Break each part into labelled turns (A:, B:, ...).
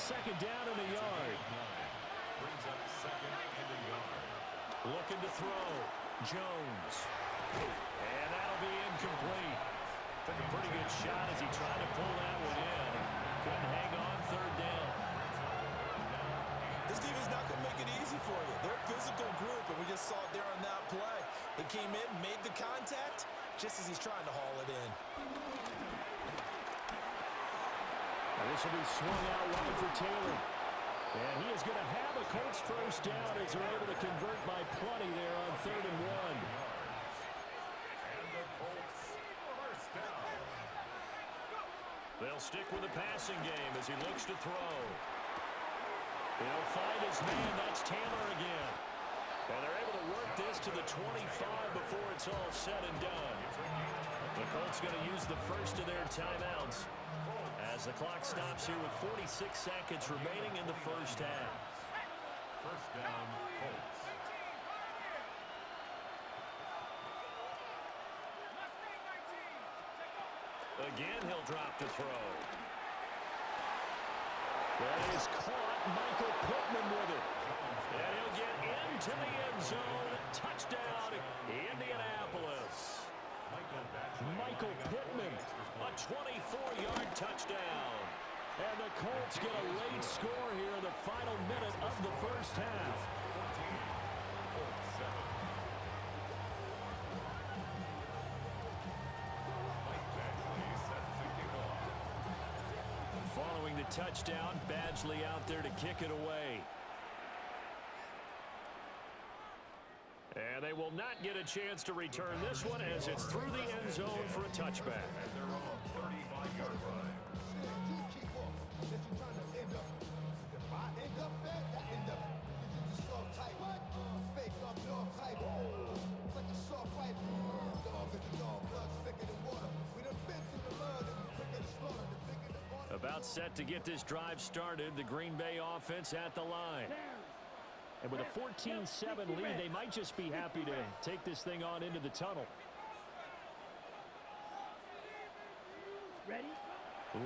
A: second down and a yard.
B: Brings up second and a yard.
A: Looking to throw. Jones. And that'll be incomplete. Took a pretty good shot as he tried to pull that one in. Couldn't hang on third down.
C: This defense not going to make it easy for you. They're a physical group, and we just saw it there on that play. He came in, made the contact, just as he's trying to haul it in.
A: This will be swung out wide for Taylor. And he is going to have a Colts first down as they're able to convert by plenty there on 3rd and 1.
B: And the Colts first down.
A: They'll stick with the passing game as he looks to throw. He'll find his man. That's Taylor again. And they're able to work this to the 25 before it's all said and done. The Colts going to use the first of their timeouts as the clock stops here with 46 seconds remaining in the first half.
B: First down, Colts.
A: Again, he'll drop to throw. That is caught. Michael Pittman with it. And he'll get into the end zone. Touchdown, Indianapolis. Michael Pittman, a 24-yard touchdown. And the Colts get a late score here in the final minute of the first half. Following the touchdown, Badgley out there to kick it away. And they will not get a chance to return this one as it's through the end zone for a touchback.
B: At their own 35-yard line.
A: About set to get this drive started, the Green Bay offense at the line. And with a 14-7 lead, they might just be happy to take this thing on into the tunnel.
D: Ready?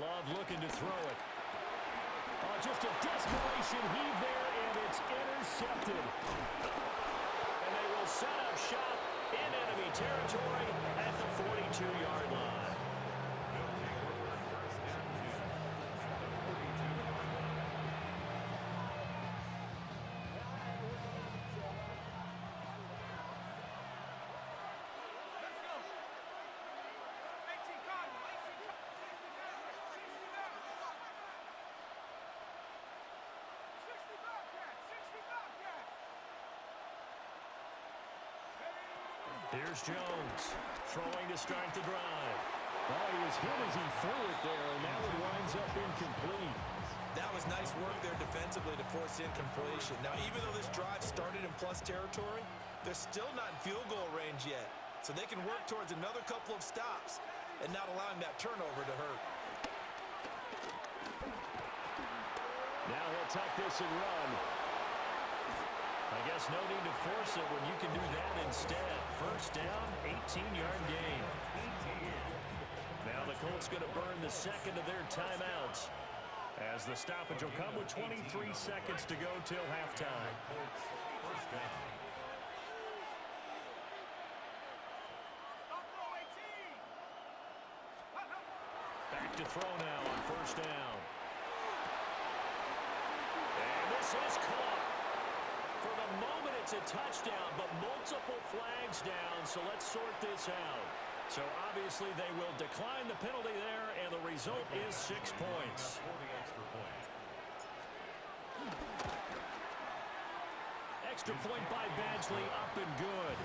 A: Love looking to throw it. Oh, just a desperation heave there, and it's intercepted. And they will set up shop in enemy territory at the 42-yard line. Here's Jones, throwing to start the drive. Oh, he was hit as he threw it there, and that one winds up incomplete.
C: That was nice work there defensively to force incompletion. Now, even though this drive started in plus territory, they're still not in field goal range yet. So they can work towards another couple of stops and not allowing that turnover to hurt.
A: Now he'll tuck this and run. I guess no need to force it when you can do that instead. First down, 18-yard gain. Now the Colts going to burn the second of their timeouts as the stoppage will come with 23 seconds to go till halftime. Back to throw now on first down. And this is caught. For the moment, it's a touchdown, but multiple flags down, so let's sort this out. So obviously they will decline the penalty there, and the result is 6 points. Extra point by Badgley, up and good.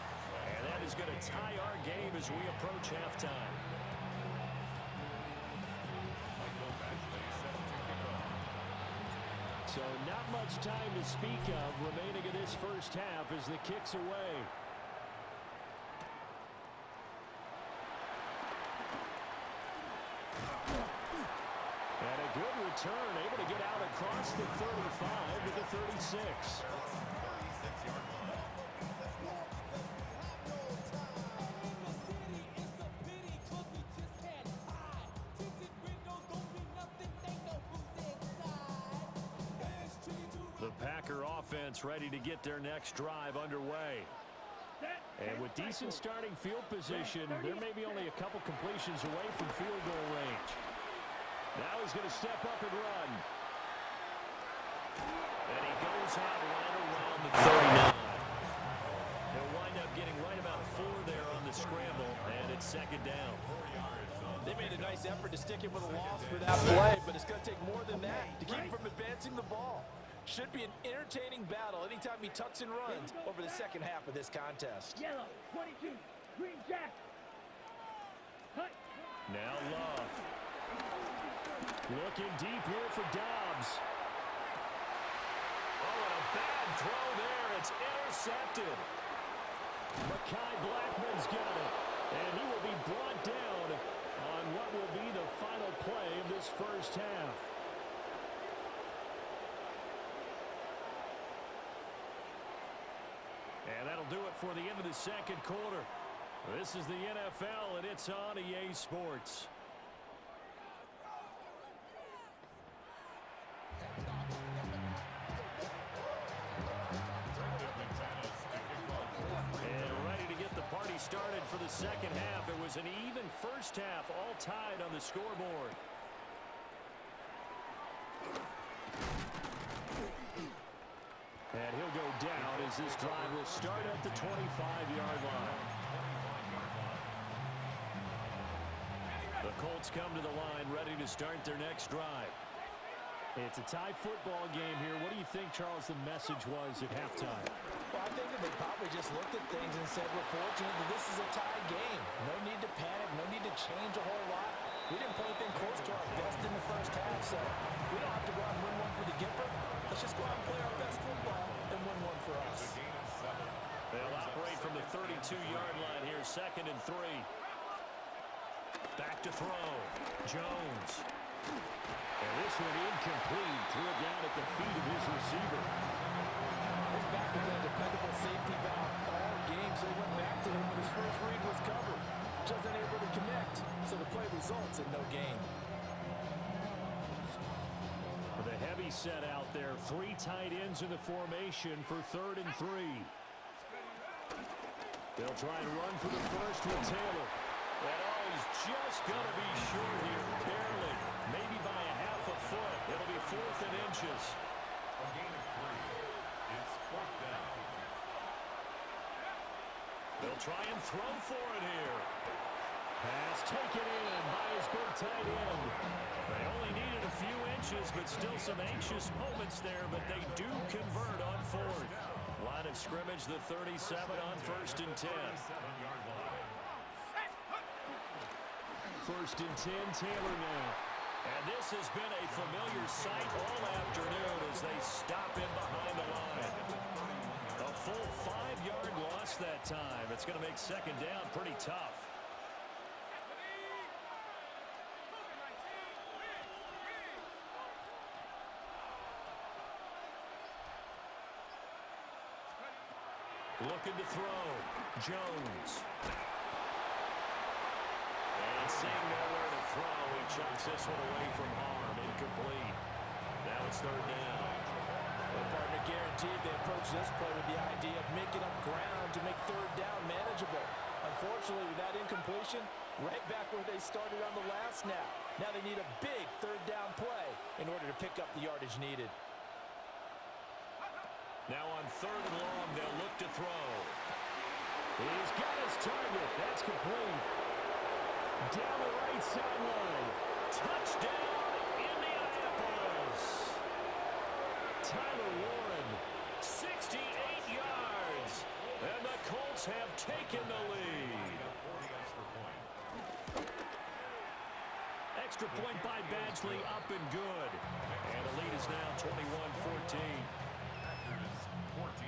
A: And that is going to tie our game as we approach halftime. So not much time to speak of remaining in this first half as the kick's away. And a good return, able to get out across the 35 to the 36. offense ready to get their next drive underway. And with decent starting field position, there may be only a couple completions away from field goal range. Now he's going to step up and run. And he goes out right around the 39. He'll wind up getting right about 4 there on the scramble, and it's second down.
C: They made a nice effort to stick him with a loss for that play, but it's going to take more than that to keep him from advancing the ball. Should be an entertaining battle anytime he tucks and runs over the second half of this contest.
D: Yellow, 22, green jacket. Cut.
A: Now Love. Looking deep here for Dobbs. Oh, and a bad throw there. It's intercepted. Mekhi Blackman's got it, and he will be brought down on what will be the final play of this first half. And that'll do it for the end of the second quarter. This is the NFL, and it's on EA Sports. Started for the second half. It was an even first half, all tied on the scoreboard. And he'll go down as this drive will start at the 25-yard line. The Colts come to the line ready to start their next drive. It's a tie football game here. What do you think, Charles, the message was at halftime?
C: Well, I think that they probably just looked at things and said, we're fortunate that this is a tie game. No need to panic, no need to change a whole lot. We didn't play anything close to our best in the first half, so we don't have to go out and win one for the Gipper. Let's just go out and play our best football and win one for us.
A: They'll operate from the 32-yard line here, 2nd and 3. Back to throw. Jones. And this one incomplete. Threw it down at the feet of his receiver.
C: His back has been a dependable safety valve all game, so he went back to him, but his first read was covered. Just unable to connect, so the play results in no gain.
A: With a heavy set out there, 3 tight ends in the formation for 3rd and 3. They'll try and run for the first with Taylor. And he's just going to be short here, barely. Maybe by a half a foot. It'll be 4th and inches.
B: A gain of 3. It's 4th down.
A: They'll try and throw for it here. Pass taken in by his big tight end. They only needed a few inches, but still some anxious moments there, but they do convert on 4th. Line of scrimmage, the 37 on 1st and 10.
B: 7-yard line.
A: 1st and 10, Taylor now. And this has been a familiar sight all afternoon as they stop him behind the line. A full 5-yard loss that time. It's going to make 2nd down pretty tough. Looking to throw. Jones. And seeing nowhere to throw, he chucks this one away from harm. Incomplete. Now it's 3rd down.
C: Well, partner, guaranteed they approach this play with the idea of making up ground to make 3rd down manageable. Unfortunately, with that incompletion, right back where they started on the last snap. Now they need a big 3rd down play in order to pick up the yardage needed.
A: Now on 3rd and long, they'll look to throw. He's got his target. That's complete. Down the right sideline. Touchdown, Indianapolis. Tyler Warren, 68 yards. And the Colts have taken the lead.
B: 40 extra point.
A: Extra point by Badgley, up and good. And the lead is now 21-14.
B: 14.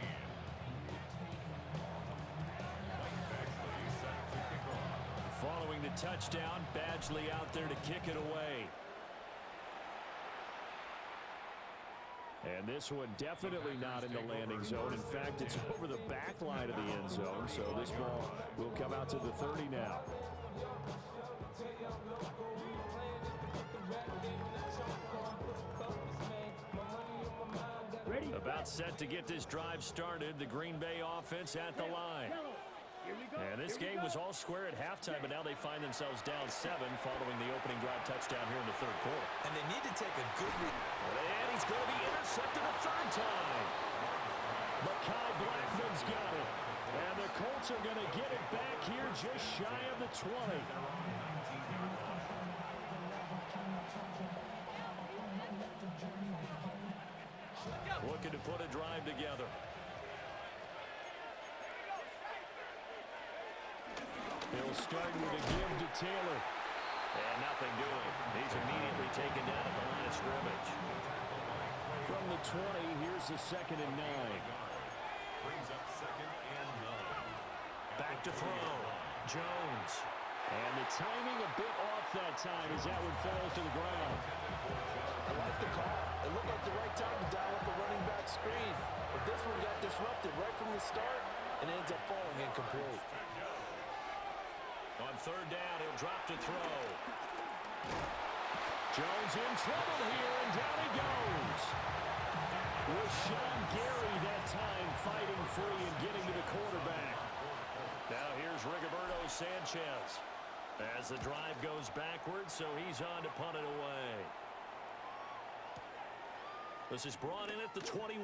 A: Following the touchdown, Badgley out there to kick it away. And this one definitely not in the landing zone. In fact, it's over the back line of the end zone, so this ball will come out to the 30 now.
D: Ready?
A: About About set to get this drive started. The Green Bay offense at the line. And this game was all square at halftime, but now they find themselves down 7 following the opening drive touchdown here in the third quarter.
C: And they need to take a good read.
A: And he's going to be intercepted a third time. Mekhi Blackman's got it. And the Colts are going to get it back here just shy of the 20. Looking to put a drive together. He'll start with a give to Taylor. And nothing doing. He's immediately taken down at the line of scrimmage. From the 20, here's the 2nd and 9.
B: Brings up 2nd and 9.
A: Back to throw. Jones. And the timing a bit off that time as that one falls to the ground.
C: I like the call. It looked like the right time to dial up a running back screen. But this one got disrupted right from the start and ends up falling incomplete.
A: On 3rd down, he'll drop to throw. Jones in trouble here, and down he goes. Rashawn Gary that time fighting free and getting to the quarterback. Now here's Rigoberto Sanchez as the drive goes backwards, so he's on to punt it away. This is brought in at the 21. A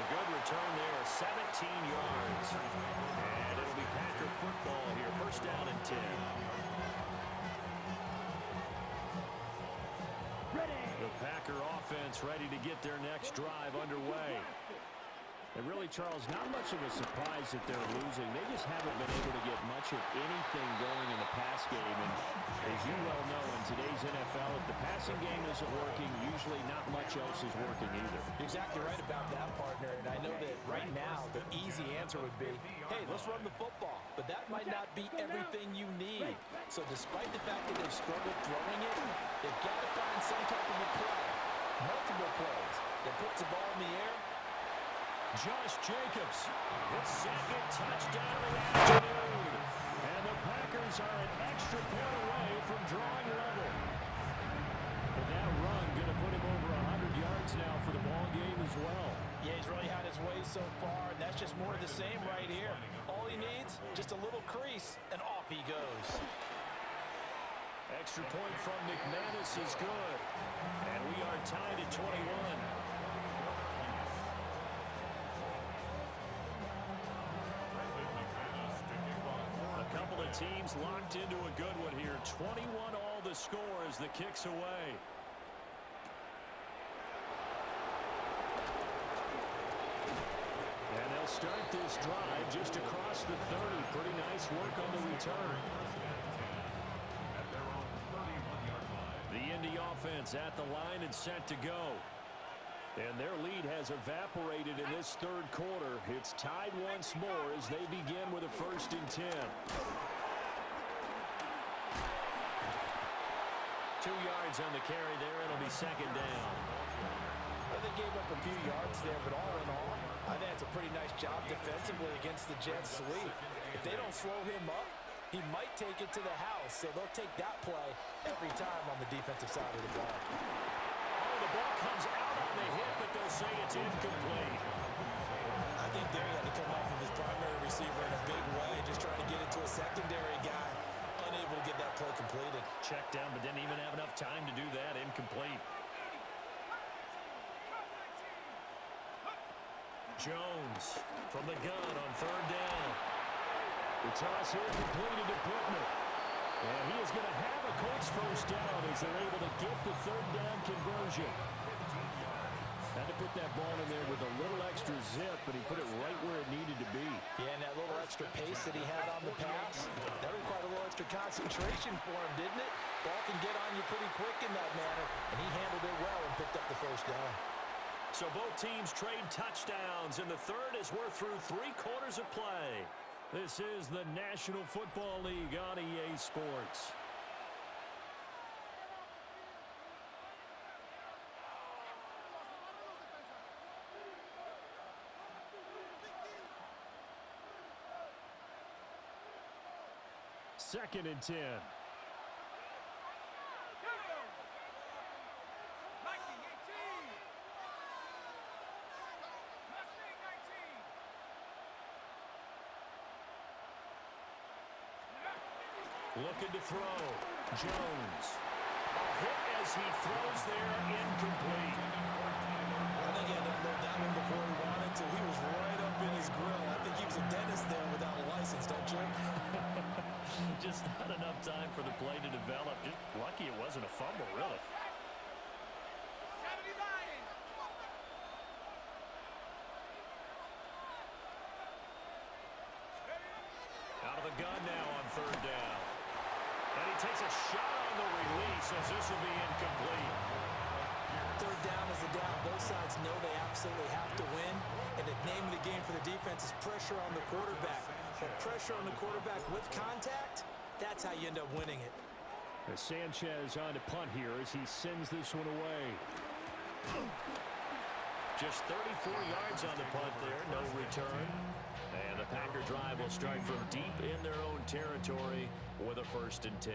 A: good return there, 17 yards. And it'll be Packer football here. 1st down and 10. The Packer offense ready to get their next drive underway. And really, Charles, not much of a surprise that they're losing. They just haven't been able to get much of anything going in the pass game. And as you well know, in today's NFL, if the passing game isn't working, usually not much else is working either.
C: You're exactly right about that, partner. And I know that right now the easy answer would be, hey, let's run the football. But that might not be everything you need. So despite the fact that they've struggled throwing it, they've got to find some type of a play. Multiple plays that puts the ball in the air.
A: Josh Jacobs, his 2nd touchdown of the afternoon. And the Packers are an extra point away from drawing level. But that run going to put him over 100 yards now for the ball game as well.
C: Yeah, he's really had his way so far, and that's just more of the same right here. All he needs, just a little crease, and off he goes.
A: Extra point from McManus is good. And we are tied at 21. Teams locked into a good one here. 21 all the score as the kick's away. And they'll start this drive just across the 30. Pretty nice work on the return. The Indy offense at the line and set to go. And their lead has evaporated in this third quarter. It's tied once more as they begin with a 1st and 10. 2 yards on the carry there. It'll be 2nd down.
C: Well, they gave up a few yards there, but all in all, I think it's a pretty nice job defensively against the Jets' sweep. If they don't slow him up, he might take it to the house, so they'll take that play every time on the defensive side of the ball.
A: Oh, the ball comes out on the hit, but they'll say it's incomplete.
C: I think there he had to come off of his primary receiver in a big way, just trying to get it to a secondary guy. Unable to get that play completed.
A: Checked down, but didn't even have enough time to do that. Incomplete. Jones from the gun on 3rd down. The toss here completed to Pittman. And he is going to have a Colts 1st down as they're able to get the 3rd down conversion. Had to put that ball in there with a little extra zip, but he put it right where it needed to be.
C: Yeah, and that little extra pace that he had on the pass, that required a little extra concentration for him, didn't it? Ball can get on you pretty quick in that manner, and he handled it well and picked up the 1st down.
A: So both teams trade touchdowns, and the third as we're through 3 quarters of play. This is the National Football League on EA Sports. Second and 10. Looking to throw. Jones. A hit as he throws there, incomplete.
C: I think he had to unload that one before he wanted to. He was right up in his grill. I think he was a dentist there without a license, don't you?
A: Just not enough time for the play to develop. Just lucky it wasn't a fumble, really. Out of the gun now on third down. And he takes a shot on the release as this will be incomplete.
C: Third down is the down. Both sides know they absolutely have to win. And the name of the game for the defense is pressure on the quarterback. But pressure on the quarterback with contact, that's how you end up winning it.
A: Sanchez on to punt here as he sends this one away. Just 34 yards on the punt there, no return. And the Packer drive will start from deep in their own territory with a 1st and 10.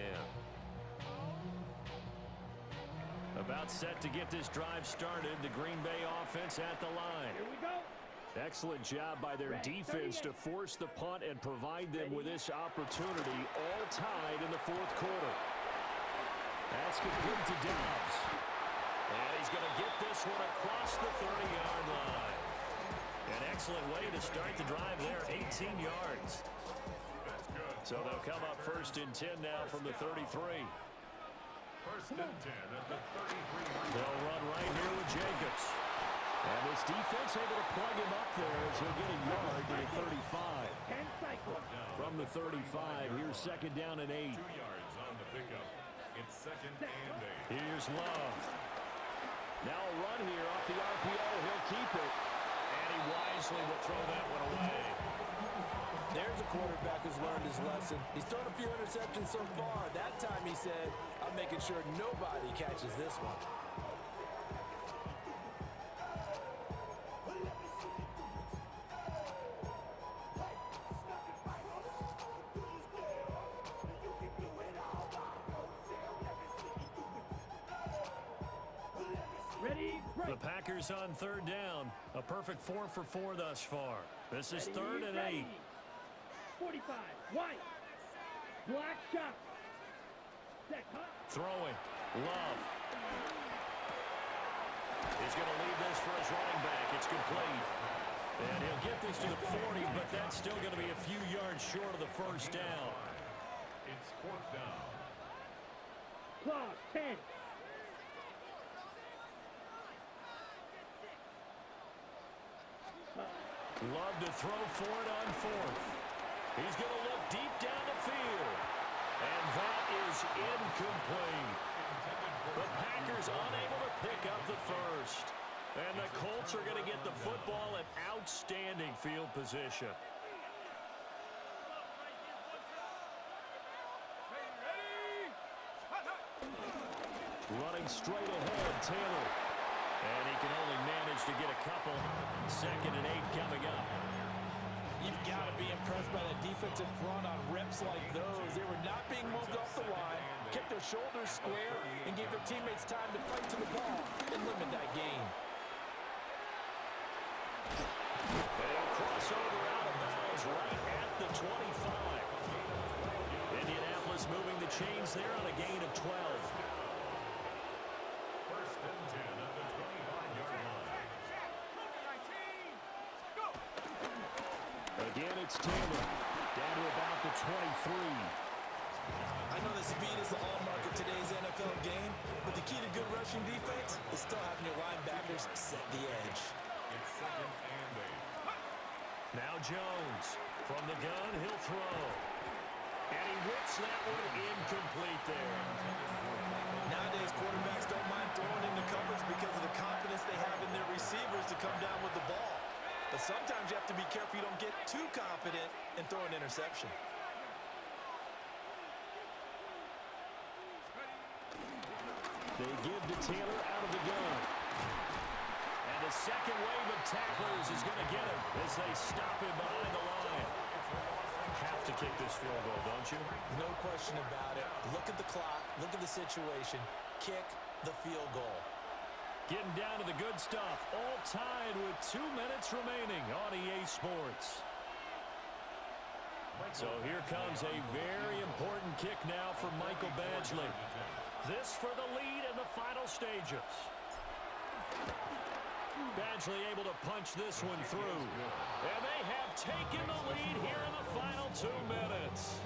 A: About set to get this drive started. The Green Bay offense at the line.
D: Here we go.
A: Excellent job by their defense to force the punt and provide them with this opportunity, all tied in the 4th quarter. That's complete to Dobbs. And he's going to get this one across the 30-yard line. An excellent way to start the drive there, 18 yards. So they'll come up 1st and 10 now from the 33.
B: 1st and 10 at the 33.
A: They'll run right here with Jacobs. And this defense able to plug him up there as he'll get a yard to the 35.
D: 10 cycles.
A: From the 35, here's 2nd down and 8.
B: 2 yards on the pickup. It's 2nd and 8.
A: Here's Love. Now a run here off the RPO. He'll keep it. And he wisely will throw that one away.
C: There's a quarterback who's learned his lesson. He's thrown a few interceptions so far. That time he said, I'm making sure nobody catches this one.
D: Ready, break.
A: The Packers on 3rd down. A perfect 4 for 4 thus far. This is 3rd and 8.
D: 45, white. Black shot. Set, huh?
A: Throwing. Love. He's going to leave this for his running back. It's complete. And he'll get this to the 40, but that's still going to be a few yards short of the 1st down.
B: It's 4th down.
D: Clock, 10.
A: Love to throw for it on 4th. He's going to look deep down the field. And that is incomplete. The Packers unable to pick up the 1st. And the Colts are going to get the football in outstanding field position. Running straight ahead, Taylor. And he can only manage to get a couple. 2nd and 8 coming up.
C: You've got to be impressed by the defensive front on reps like those. They were not being moved off the line, kept their shoulders square, and gave their teammates time to fight to the ball and limit that gain.
A: They'll cross over out of bounds right at the 25. Indianapolis moving the chains there on a gain of 12.
B: 1st and 10 at the 25-yard line.
A: Again, it's Taylor. Down to about the 23.
C: I know that speed is the hallmark of today's NFL game, but the key to good rushing defense is still having your linebackers set the edge.
B: It's 2nd and 8.
A: Now Jones. From the gun, he'll throw. And he whips that one incomplete there.
C: Nowadays, quarterbacks don't mind throwing into coverage because of the confidence they have in their receivers to come down with the ball. But sometimes you have to be careful you don't get too confident and throw an interception.
A: They give to Taylor out of the gun. And the second wave of tacklers is going to get him as they stop him behind the line. Have to kick this field goal, don't you?
C: No question about it. Look at the clock. Look at the situation. Kick the field goal.
A: Getting down to the good stuff. All tied with 2 minutes remaining on EA Sports. So here comes a very important kick now for Michael Badgley. This for the lead in the final stages. Badgley able to punch this one through. And they have taken the lead here in the final 2 minutes.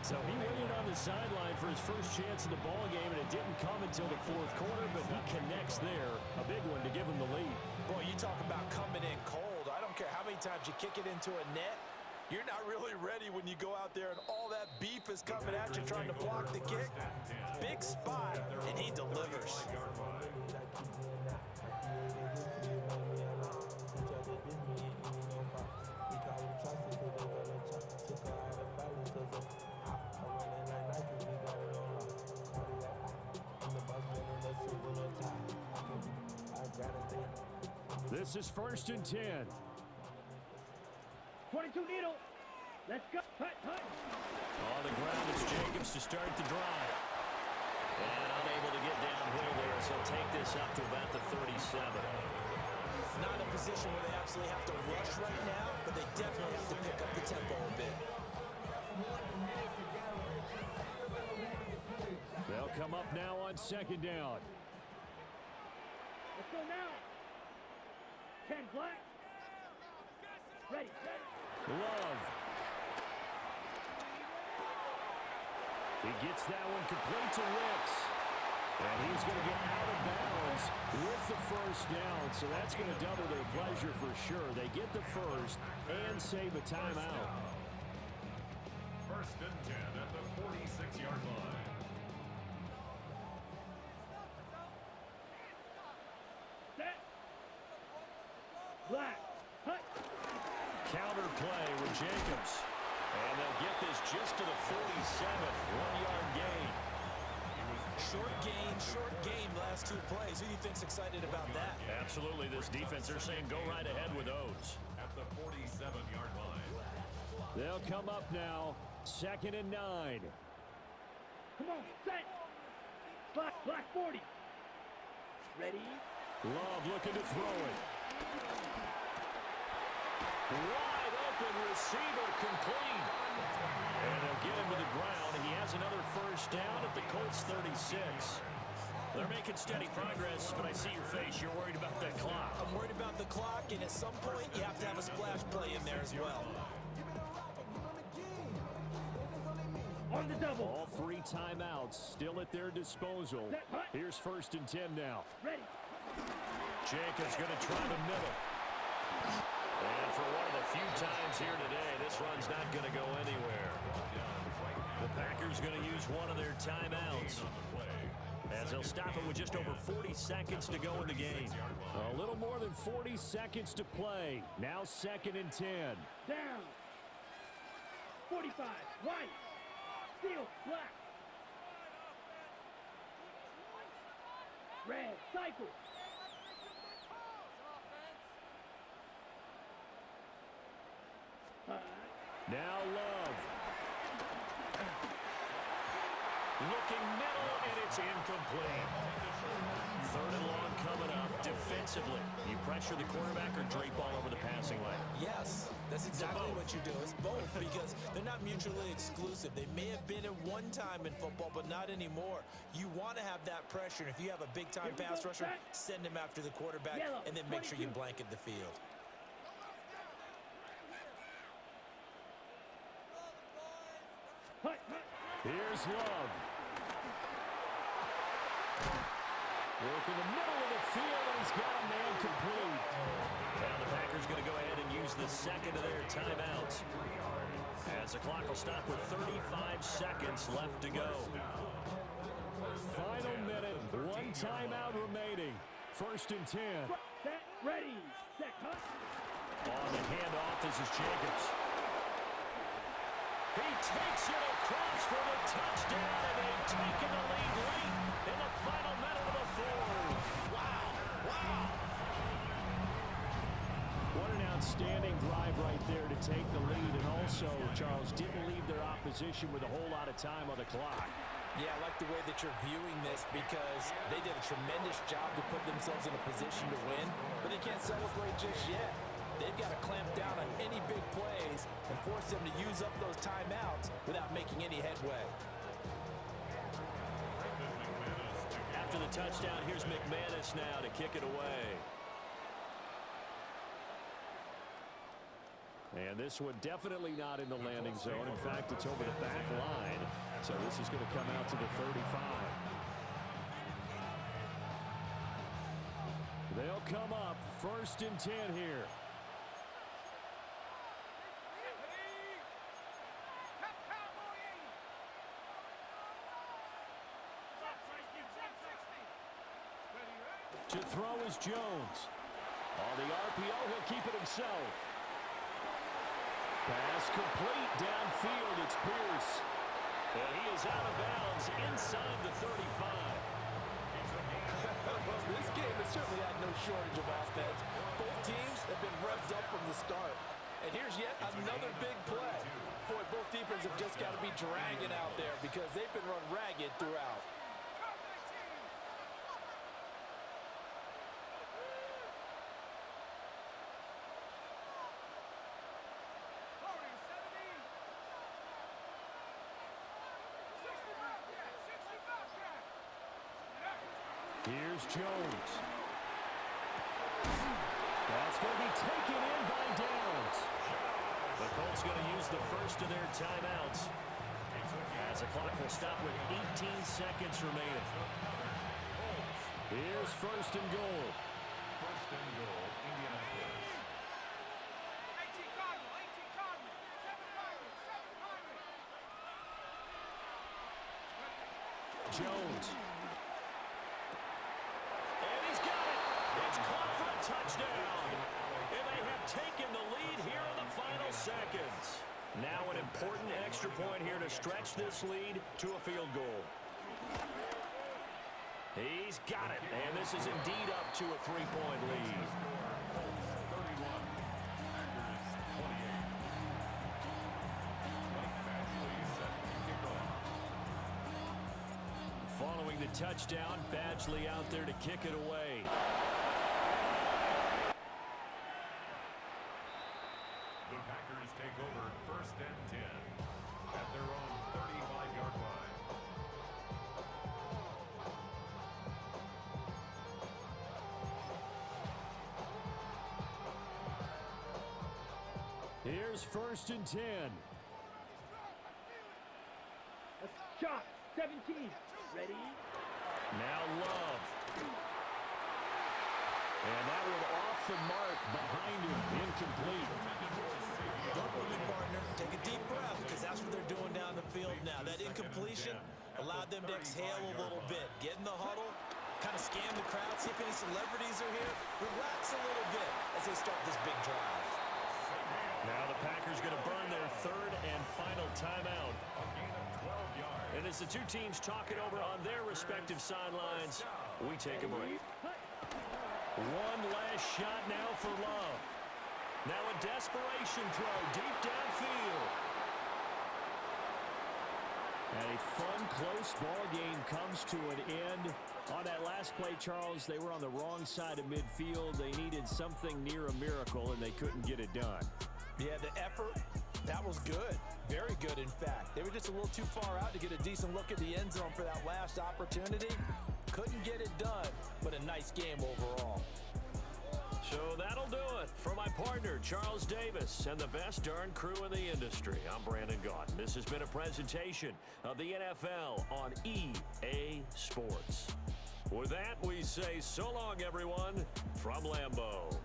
A: So he waited on the sideline for his first chance in the ball game, and it didn't come until the 4th quarter, but he connects there. A big one to give him the lead.
C: Boy, you talk about coming in cold. I don't care how many times you kick it into a net. You're not really ready when you go out there and all that beef is coming at you trying to block the kick. Big spot, and he delivers.
A: This is 1st and 10.
D: 22 needle. Let's go. Hut, hut.
A: On the ground, it's Jacobs to start the drive. And unable to get downhill there, so he'll take this up to about the 37.
C: Not in a position where they absolutely have to rush right now, but they definitely have to pick up the tempo a bit.
A: They'll come up now on 2nd down.
D: Let's go now. 10 black. Ready, set.
A: Love. He gets that one complete to Wicks. And he's going to get out of bounds with the 1st down. So that's going to double their pleasure for sure. They get the 1st and save a timeout.
B: 1st and 10 at the 46-yard line.
D: Set. Black. Hut.
A: Counter play with Jacobs. And they'll get this just to the 47. 1-yard gain.
C: Short gain last 2 plays. Who do you think's excited about that?
A: Absolutely. This defense, they're saying go right ahead with those.
B: At the 47-yard line.
A: They'll come up now. 2nd and 9.
D: Come on, set. Black 40. Ready.
A: Love looking to throw it. Wide open receiver complete. And they'll get him to the ground. He has another 1st down at the Colts 36. They're making steady progress, but I see your face. You're worried about that clock.
C: I'm worried about the clock, and at some point, you have to have a splash play in there as well.
D: On the double.
A: All 3 timeouts still at their disposal. Here's 1st and 10 now.
D: Ready.
A: Jacobs going to try the middle. And for one of the few times here today, this run's not going to go anywhere. The Packers going to use one of their timeouts, as they'll stop it with just over 40 seconds to go in the game. A little more than 40 seconds to play. Now 2nd and 10.
D: Down. 45. White. Steel. Black. Red. Cycle.
A: Now Love. Looking middle, and it's incomplete. 3rd and long coming up. Defensively, you pressure the quarterback or drape all over the passing lane?
C: Yes, that's exactly what you do. It's both, because they're not mutually exclusive. They may have been at one time in football, but not anymore. You want to have that pressure, and if you have a big-time pass rusher, send him after the quarterback, and then make sure you blanket the field.
A: Here's Love. Working the middle of the field, and he's got a man complete. Now the Packers going to go ahead and use the 2nd of their timeouts, as the clock will stop with 35 seconds left to go. Final minute, 1 timeout remaining. 1st and 10.
D: Set. Ready. Set. Hut.
A: On the handoff, this is Jacobs. He takes it across for the touchdown, and they've taken the lead late in the final minute of the 4th. Wow. What an outstanding drive right there to take the lead, and also, Charles, didn't leave their opposition with a whole lot of time on the clock.
C: Yeah, I like the way that you're viewing this, because they did a tremendous job to put themselves in a position to win, but they can't celebrate just yet. they've got to clamp down on any big plays and force them to use up those timeouts without making any headway.
A: After the touchdown, here's McManus now to kick it away. And this one definitely not in the landing zone. In fact, it's over the back line. So this is going to come out to the 35. They'll come up 1st and 10 here. To throw is Jones. On the RPO, he'll keep it himself. Pass complete downfield. It's Pierce. And he is out of bounds inside the 35.
C: This game has certainly had no shortage of offense. Both teams have been revved up from the start. And here's yet another big play. Boy, both defenses have just got to be dragging out there because they've been run ragged throughout.
A: Here's Jones. That's going to be taken in by Downs. The Colts going to use the first of their timeouts as the clock will stop with 18 seconds remaining. Here's 1st and goal.
B: 1st and goal, Indianapolis.
A: Jones. And he's got it. It's caught for a touchdown. And they have taken the lead here in the final seconds. Now an important extra point here to stretch this lead to a field goal. He's got it. And this is indeed up to a 3-point lead.
B: 31. Packers 28. Mike Badgley set to kick off.
A: Following the touchdown, Badgley out there to kick it away.
B: The Packers take over 1st and 10 at their own 35-yard line.
A: Here's 1st and 10.
D: Let's shot. 17. Ready?
A: Now Love. And that one off the mark behind him. Incomplete.
C: Look with me, partner. Take a deep breath because that's what they're doing down the field now. That incompletion allowed them to exhale a little bit. Get in the huddle, kind of scan the crowd, see if any celebrities are here. Relax a little bit as they start this big drive.
A: Now the Packers going to burn their 3rd and final timeout.
B: A gain of 12 yards.
A: And as the two teams talk it over on their respective sidelines, we take a break. One last shot now for Love. Now a desperation throw deep downfield. And a fun, close ball game comes to an end. On that last play, Charles, they were on the wrong side of midfield. They needed something near a miracle, and they couldn't get it done.
C: Yeah, the effort, that was good. Very good, in fact. They were just a little too far out to get a decent look at the end zone for that last opportunity. Couldn't get it done, but a nice game overall.
A: So that'll do it for my partner, Charles Davis, and the best darn crew in the industry. I'm Brandon Gaudin. This has been a presentation of the NFL on EA Sports. With that, we say so long, everyone, from Lambeau.